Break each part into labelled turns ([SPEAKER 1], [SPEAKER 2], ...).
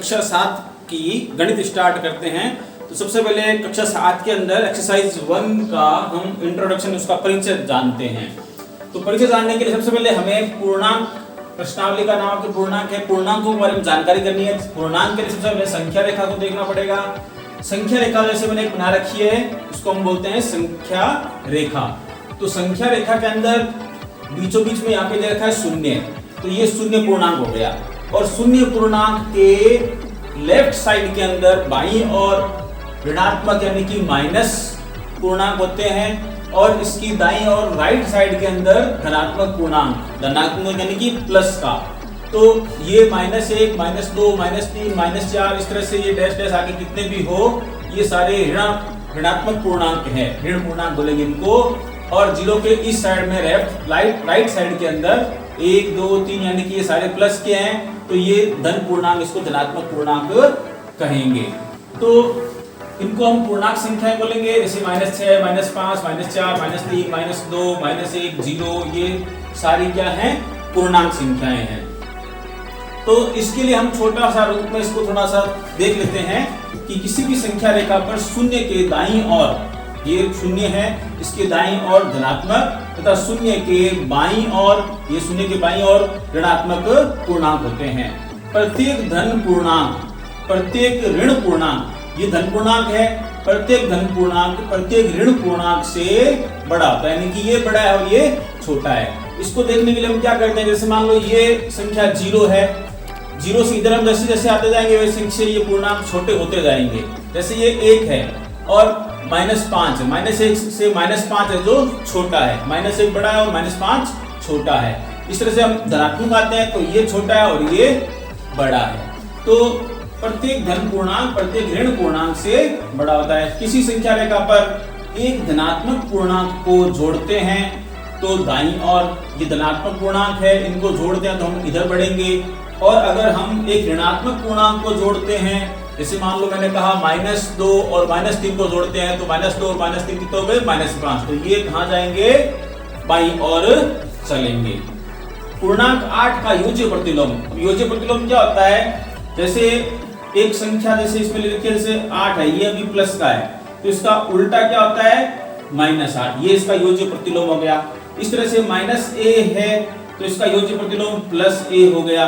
[SPEAKER 1] कक्षा 7 की गणित स्टार्ट करते हैं। तो सबसे पहले कक्षा 7 के अंदर एक्सरसाइज 1 का हम इंट्रोडक्शन, उसका परिचय जानते हैं। तो परिचय जानने के लिए सबसे पहले हमें पूर्णांक, प्रश्नावली का नाम पूर्णांक है, पूर्णांकों के बारे में जानकारी करनी है। पूर्णांक के लिए सबसे पहले संख्या रेखा को देखना पड़ेगा। संख्या रेखा जैसे मैंने बना रखी है, इसको हम बोलते हैं संख्या रेखा। तो संख्या रेखा के अंदर बीचों बीच में यहाँ पे दे रखा है शून्य, तो ये शून्य पूर्णांक हो गया। और शून्य पूर्णांक के लेफ्ट साइड के अंदर बाईं और ऋणात्मक यानी कि माइनस पूर्णांक होते हैं, और इसकी दाईं और राइट साइड के अंदर धनात्मक पूर्णांक, धनात्मक यानी कि प्लस का। तो ये -1, -2, -3, -4 इस तरह से ये डैश डैश आगे कितने भी हो, ये सारे ऋणात्मक पूर्णांक हैं, ऋण पूर्णांक बोलेंगे इनको। और जीरो के इस साइड में राइट साइड के अंदर 1, 2, 3 यानी कि ये सारे प्लस के हैं, तो ये धन पूर्णांक, इसको धनात्मक पूर्णांक कहेंगे। तो इनको हम पूर्णांक संख्याएं बोलेंगे, जैसे -6, -5, -4, -3, -2, -1, 0, ये सारी क्या हैं, पूर्णांक संख्याएं हैं। तो इसके लिए हम छोटा सा रूप में इसको थोड़ा सा देख लेते हैं कि किसी भी संख्या रेखा पर शून्य के दाईं ओर, ये शून्य है, इसके दाईं ओर धनात्मक तथा शून्य के बाईं ओर, ये शून्य के बाईं ओर ऋणात्मक पूर्णांक होते हैं। प्रत्येक धन पूर्णांक, प्रत्येक ऋण पूर्णांक, ये धन पूर्णांक है, प्रत्येक धन पूर्णांक प्रत्येक ऋण पूर्णांक से बड़ा होता है, यानी कि ये बड़ा है और ये छोटा है। इसको देखने के लिए हम क्या करते हैं, जैसे मान लो ये संख्या 0 है, 0 से इधर हम जैसे जैसे आते जाएंगे वैसे ये पूर्णांक छोटे होते जाएंगे। जैसे ये 1 है और -5 है, -1 से -5 है जो छोटा है, -1 बड़ा है और -5 छोटा है। इस तरह से हम धनात्मक आते हैं तो ये छोटा है और ये बड़ा है। तो प्रत्येक धन पूर्णांक प्रत्येक ऋण पूर्णांक से बड़ा होता है। किसी संख्या रेखा पर एक धनात्मक पूर्णांक को जोड़ते हैं तो दाईं ओर ये धनात्मक पूर्णांक है, इनको जोड़ते हैं तो हम इधर बढ़ेंगे। और अगर हम एक ऋणात्मक पूर्णांक को जोड़ते हैं, जैसे मान लो मैंने कहा -2 और -3 को जोड़ते हैं, तो -2 और -3 कितने हो गए, -5, तो ये कहां जाएंगे, बाईं ओर चलेंगे। पूर्णांक 8 का योज्य प्रतिलोम। अब योज्य प्रतिलोम क्या होता है, जैसे एक संख्या जैसे इसमें लिखिए, जैसे 8 है, ये अभी प्लस का है, तो इसका उल्टा क्या होता है, -8, ये इसका योज्य प्रतिलोम हो गया। इस तरह से -a है तो इसका योज्य प्रतिलोम +a हो गया,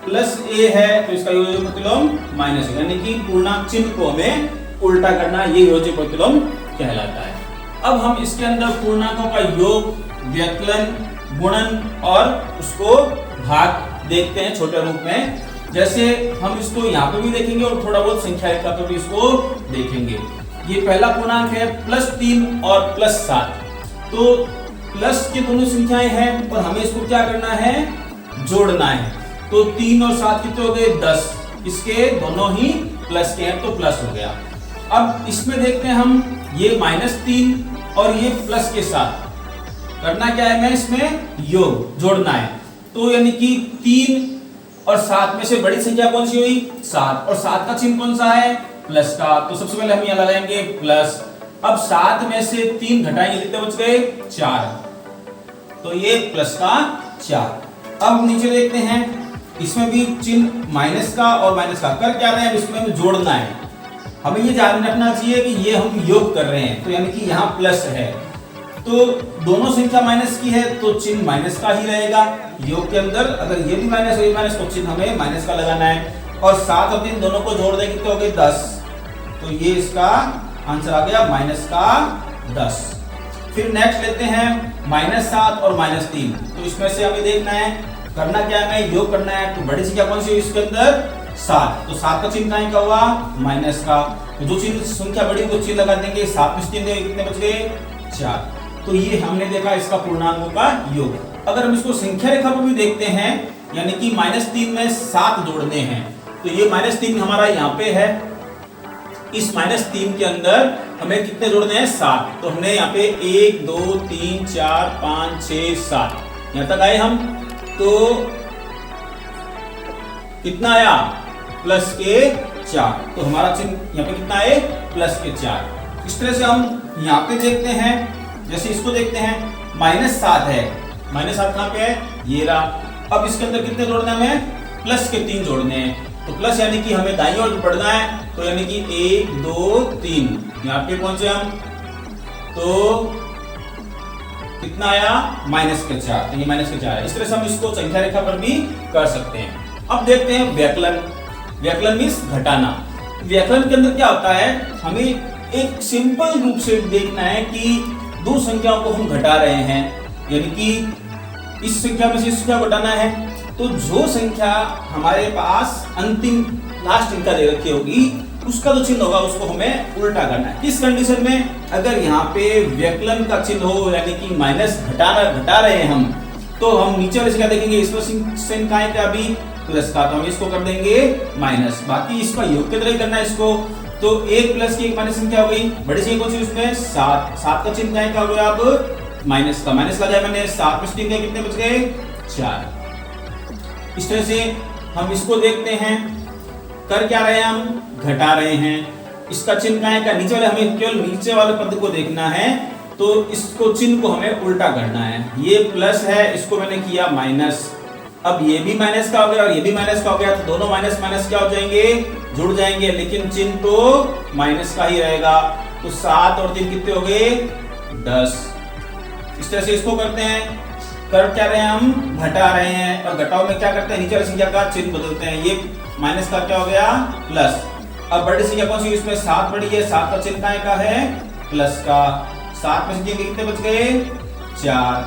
[SPEAKER 1] +a है तो इसका योज्य प्रतिलोम -a, यानी कि पूर्णांक चिन्ह को हमें उल्टा करना, ये योज्य प्रतिलोम कहलाता है। अब हम इसके अंदर पूर्णांकों का योग, व्यकलन, गुणन और उसको भाग देखते हैं छोटे रूप में। जैसे हम इसको यहाँ पे भी देखेंगे और थोड़ा बहुत संख्या रेखा पे भी इसको देखेंगे। ये पहला पूर्णांक है +3 और +7, तो प्लस की दोनों संख्याएं हैं और हमें इसको क्या करना है, जोड़ना है। तो 3 और 7 कितने हो गए, 10, इसके दोनों ही प्लस के हैं तो प्लस हो गया। अब इसमें देखते हैं हम, ये -3 और ये प्लस के साथ करना क्या है, मैं इसमें योग जोड़ना है। तो यानी कि 3 और 7 में से बड़ी संख्या कौन सी हुई, 7, और 7 का चिन्ह कौन सा है, प्लस का, तो सबसे पहले हम यहाँ लगाएंगे प्लस। अब 7 में से 3 घटाएंगे, कितने बच गए, 4, तो ये प्लस का 4। अब नीचे देखते हैं, इसमें भी चिन्ह माइनस का और माइनस का, कर क्या रहे हैं, इसमें हमें जोड़ना है। हमें ये ध्यान रखना चाहिए कि ये हम योग कर रहे हैं, तो यानी कि यहाँ प्लस है, तो दोनों संख्या माइनस की है तो चिन्ह माइनस का ही रहेगा योग के अंदर। अगर ये भी माइनस और ये माइनस, तो चिन्ह हमें माइनस का लगाना है। और 7 और 3 दोनों को जोड़ दें, कितने हो गए, 10, तो ये इसका आंसर आ गया -10। फिर नेक्स्ट लेते हैं -7 और -3, तो इसमें से हमें देखना है, करना क्या है, योग करना है। तो बड़ी संख्या कौन सी है इसके अंदर, 7, तो 7 का चिन्ह कहां का हुआ, माइनस का, तो जो चिन्ह संख्या बड़ी को चिन्ह लगा देंगे, 7 में 3 देंगे, कितने बच गए, 4। तो ये हमने देखा इसका पूर्णांकों का योग। अगर हम इसको संख्या रेखा पर भी देखते हैं, यानी कि -3 में 7 जोड़ने हैं, तो ये -3 हमारा यहाँ पे है, इस -3 के अंदर हमें कितने जोड़ने हैं, 7, तो हमने यहाँ पे 1, 2, 3, 4, 5, 6, 7 यहाँ तक आए हम। तो कितना आया, प्लस के 4, तो हमारा चिन्ह यहाँ पे कितना है, प्लस के 4। इस तरह से हम यहाँ पे देखते हैं, जैसे इसको देखते हैं, -7 है, -7 कहाँ पे है, ये रहा। अब इसके अंदर कितने जोड़ने हमें, प्लस के 3 जोड़ने हैं, तो प्लस यानी कि हमें दाईं ओर बढ़ना है, तो यानी कि 1 2 3 यहाँ पे पहुंचे हम, तो कितना आया -4, तो ये -4 है। इस तरह से हम इसको संख्या रेखा पर भी कर सकते हैं। अब देखते हैं व्यकलन। व्यकलन मीन्स घटाना। व्यकलन के अंदर क्या होता है, हमें एक सिंपल रूप से देखना है कि दो संख्याओं को हम घटा रहे हैं, यानी कि इस संख्या में से इस संख्या को घटाना है, तो जो संख्या हमारे पास अंतिम लास्ट संख्या दे रखी होगी उसका जो चिन्ह होगा उसको हमें उल्टा करना है। किस कंडीशन में, अगर यहाँ पे व्यकलन का चिन्ह हो यानी कि माइनस घटा रहे हैं हम, तो हम नीचे वाले से क्या देखेंगे, इसमें चिन्ह का है क्या अभी प्लस का, तो हम इसको कर देंगे माइनस। बाकी इसका योग की तरह ही करना है इसको, तो 1 प्लस की एक माइनस संख्या हो गई, बड़ी संख्या कौन सी उसमें 7 का चिन्ह क्या हो गया अब माइनस का, माइनस लगाया मैंने 7 में 3 कितने बच गए 4। इस तरह से हम इसको देखते हैं, कर क्या रहे हैं हम घटा रहे हैं। इसका चिन्ह क्या है क्या, नीचे वाले हमें केवल नीचे वाले पद को देखना है, तो इसको चिन्ह को हमें उल्टा करना है। ये प्लस है, इसको मैंने किया माइनस, अब ये भी माइनस का हो गया और ये भी माइनस का हो गया, तो दोनों माइनस माइनस क्या हो जाएंगे, जुड़ जाएंगे, लेकिन चिन्ह तो माइनस का ही रहेगा। तो 7 और 3 कितने हो गए 10। इस तरह से इसको करते हैं, कर क्या रहे हैं हम घटा रहे हैं, और घटाओ में क्या करते हैं नीचे वाली संख्या का चिन्ह बदलते हैं। ये माइनस का क्या हो गया प्लस, अब बड़ी संख्या कौन सी, इसमें 7 बड़ी है, 7 का चिन्ह का है प्लस का, 7 में से कितने बच गए 4,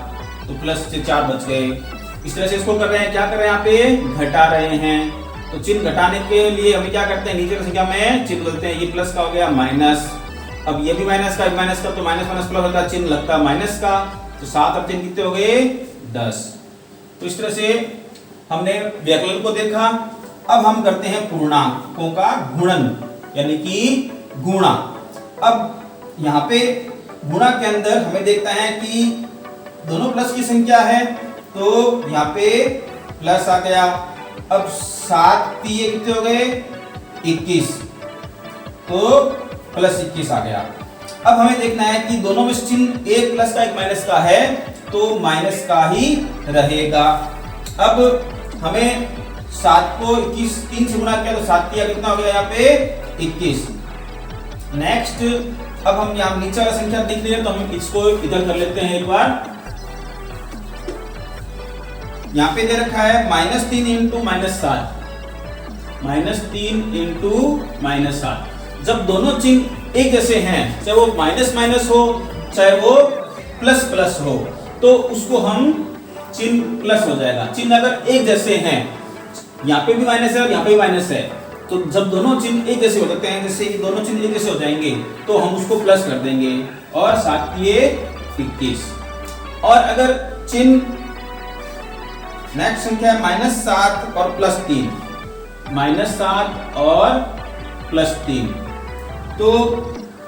[SPEAKER 1] तो प्लस से 4 बच गए। इस तरह से इसको कर रहे हैं, क्या कर रहे हैं यहाँ पे घटा रहे हैं, तो चिन्ह घटाने के लिए हमें क्या करते हैं नीचे की संख्या में चिन्ह बदलते हैं। ये प्लस का हो गया माइनस, अब ये भी माइनस का तो माइनस माइनस प्लस होता है, चिन्ह लगता है माइनस का, तो 7 और 3 कितने हो गए 10। तो इस तरह से हमने व्यकलन को देखा। अब हम करते हैं पूर्णांकों का गुणन यानी कि गुणा। अब यहाँ पे गुणा के अंदर हमें देखता है कि दोनों प्लस की संख्या है, तो यहाँ पे प्लस आ गया। अब 7 ये कितने हो गए 21, तो प्लस 21 आ गया। अब हमें देखना है कि दोनों में चिन्ह एक प्लस का एक माइनस का है, तो माइनस का ही रहेगा। अब हमें 7 को 21 3 से गुणा किया, तो 7 किया कितना हो गया यहाँ पे 21। नेक्स्ट अब हम यहाँ नीचे वाला संख्या देख रहे हैं, तो हम इसको इधर कर लेते हैं एक बार। यहाँ पे दे रखा है -3 इंटू -7, -3 इंटू -7। जब दोनों चिन्ह एक जैसे हैं, चाहे वो माइनस माइनस हो चाहे वो प्लस प्लस हो, तो उसको हम चिन्ह प्लस हो जाएगा। चिन्ह अगर एक जैसे हैं, यहाँ पे भी माइनस है और यहाँ पे भी माइनस है, तो जब दोनों चिन्ह एक जैसे हो जाते हैं, जैसे ये दोनों चिन्ह एक जैसे हो जाएंगे, तो हम उसको प्लस कर देंगे और 7 किए 21। और अगर चिन्ह नेक्स्ट संख्या -7 और +3, -7 और +3, तो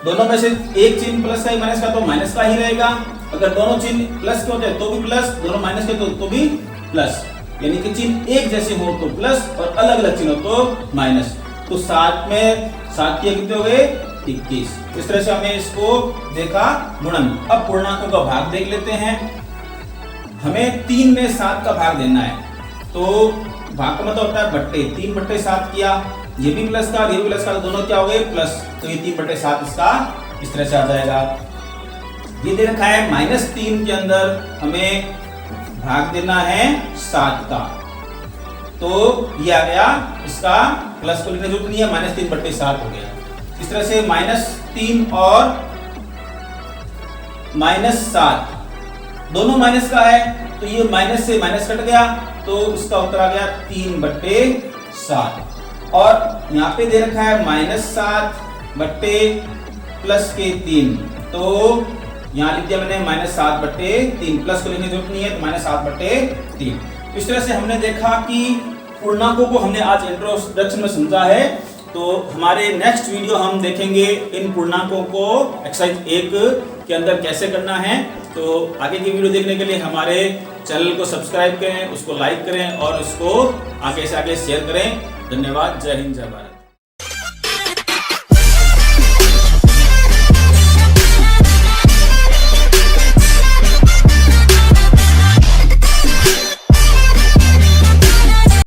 [SPEAKER 1] दोनों में से एक चिन्ह प्लस का है माइनस का, तो माइनस का ही रहेगा। अगर दोनों चिन्ह प्लस के होते हैं तो भी प्लस, दोनों माइनस के तो भी प्लस, यानी कि चिन्ह एक जैसे हो तो प्लस और अलग अलग चिन्ह हो तो माइनस। तो 7 में 7 किए कितने हो गए 21। इस तरह से हमने इसको देखा गुणन। अब पूर्णांकों का भाग देख लेते हैं। हमें 3 में 7 का भाग देना है, तो भाग का मतलब होता है बट्टे, 3/7 किया, ये भी प्लस का ये भी प्लस का, तो दोनों क्या हो गए प्लस, तो ये 3/7 इसका इस तरह से आ जाएगा। ये दे रखा है -3 के अंदर हमें भाग देना है 7 का, तो ये आ गया, इसका प्लस को लिखने की जरूरत नहीं है, -3/7 हो गया। इस तरह से -3 और -7 दोनों माइनस का है, तो ये माइनस से माइनस कट गया, तो इसका उत्तर आ गया 3/7। और यहाँ पे दे रखा है -7 बट्टे प्लस के 3, तो यहाँ लिख दिया मैंने -7/3, प्लस को लिखने की जरूरत नहीं है, तो -7/3। इस तरह से हमने देखा कि पूर्णांकों को हमने आज इंट्रोडक्शन में समझा है। तो हमारे नेक्स्ट वीडियो हम देखेंगे इन पूर्णांकों को एक्सरसाइज 1 के अंदर कैसे करना है। तो आगे की वीडियो देखने के लिए हमारे चैनल को सब्सक्राइब करें, उसको लाइक करें और उसको आगे से आगे शेयर करें। धन्यवाद। जय हिंद, जय भारत।